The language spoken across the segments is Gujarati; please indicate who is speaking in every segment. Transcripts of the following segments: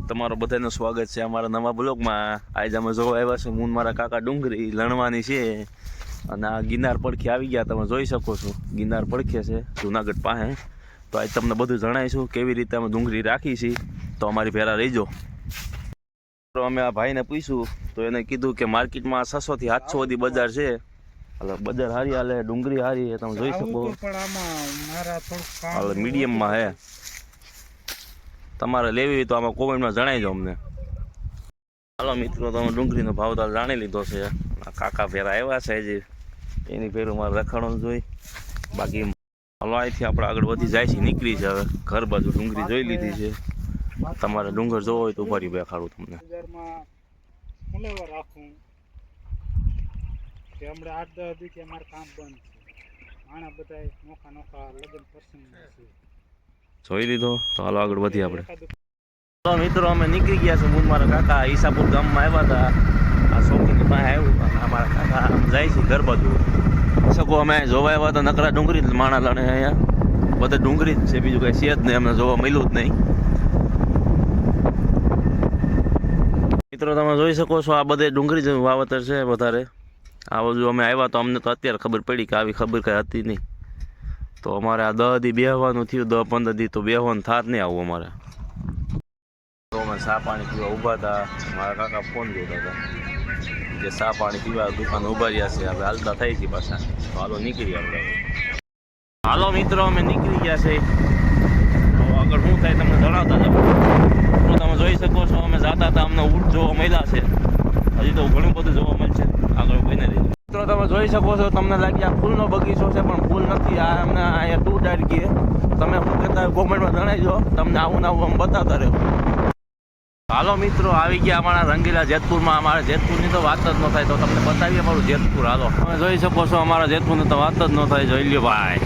Speaker 1: તમારો બધાનું સ્વાગત છે અમારા નવા બ્લોગમાં। આજે અમે જોવા આવ્યા છે હું મારા કાકા ડુંગળી લણવાની છે અને આ ગિરનાર પડખે આવી ગયા। તમે જોઈ શકો છો ગિરનાર પડખે છે જુનાગઢ પાસે। તો આજ તમને બધું જણાવીશું કેવી રીતે અમે ડુંગળી રાખી છે, તો અમારી ભેરા રહીજો। તો અમે આ ભાઈને પૂછ્યું તો એને કીધું કે માર્કેટમાં 600 થી 700 સુધી બજાર છે। એટલે બજાર સારી હાલે, ડુંગળી સારી છે, તમે જોઈ શકો। હાલ મીડિયમમાં હે, તમારે લેવી હોય તો આમાં કોમેન્ટમાં જણાવજો અમને। હાલો મિત્રો, તમે ડુંગળીનો ભાવ તો જાણી લીધો છે। કાકા ફેરા આવ્યા છે હજી, એની ફેરું મારે રખાડવાનું જોઈ। બાકી હાલો અહીંથી આપણે આગળ વધી જાય છે, નીકળી છે હવે ઘર બાજુ। ડુંગળી જોઈ લીધી છે, તમારે ડુંગર જોવો હોય તો ઉભારી બેખાડું તમને। જોઈ લીધો તો હાલો આગળ વધી આપણે। તો મિત્રો અમે નીકળી ગયા છે, હું મારા કાકા ઈસાપુર ગામમાં આવ્યા હતા। આ શોખીની પાસે આવ્યું અને અમારા કાકા આમ જાય છે ઘર બાજુ। શકો અમે જોવા આવ્યા હતા નકરા ડુંગળી જ માણા લણે અહીંયા બધે ડુંગળી જ છે, બીજું કઈ છે જ નહીં, અમને જોવા મળ્યું જ નહીં। મિત્રો તમે જોઈ શકો છો આ બધે ડુંગળી જ વાવેતર છે વધારે। આ બાજુ અમે આવ્યા તો અમને તો અત્યારે ખબર પડી કે આવી ખબર કઈ હતી નહીં। તો અમારે આ 10 દી બેહવાનું થયું, 10-15 દી તો બેહવાનું થાત નહીં આવું અમારે। તો અમે ચા પાણી પીવા ઊભા હતા, મારા કાકા ફોન જોતા હતા કે ચા પાણી પીવા દુકાન ઉભા રહ્યા છે। હવે હાલતા થઈ છે પાછા, તો હાલો નીકળી આપણે। હાલો મિત્રો, અમે નીકળી ગયા છે, તો આગળ શું થાય તમને જણાવતા હતા। તમે જોઈ શકો છો અમે જતા હતા, અમને ઊંટ જોવા મળ્યા છે, હજી તો ઘણું બધું જોવા મળશે આગળ કોઈને લીધું। મિત્રો તમે જોઈ શકો છો, તમને લાગી આ ફૂલનો બગીચો છે પણ ફૂલ નથી, આ અમને અહીંયા ટૂર ડાયર કીએ। તમે શું કહેતા કોમેન્ટમાં જણાવજો, તમને આવું ને આવું અમે બતાવતા રહ્યો। હાલો મિત્રો, આવી ગયા અમારા રંગીલા જેતપુરમાં। અમારા જેતપુરની તો વાત જ ન થાય, તો તમને બતાવીએ અમારું જેતપુર। હાલો તમે જોઈ શકો છો અમારા જેતપુરની તો વાત જ ન થાય, જોઈ લ્યો ભાઈ।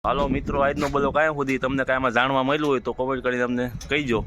Speaker 1: હાલો મિત્રો, આજનો બોલો કાંઈ સુધી તમને કાંઈમાં જાણવા મળ્યું હોય તો કોમેન્ટ કરીને અમને કહીજો।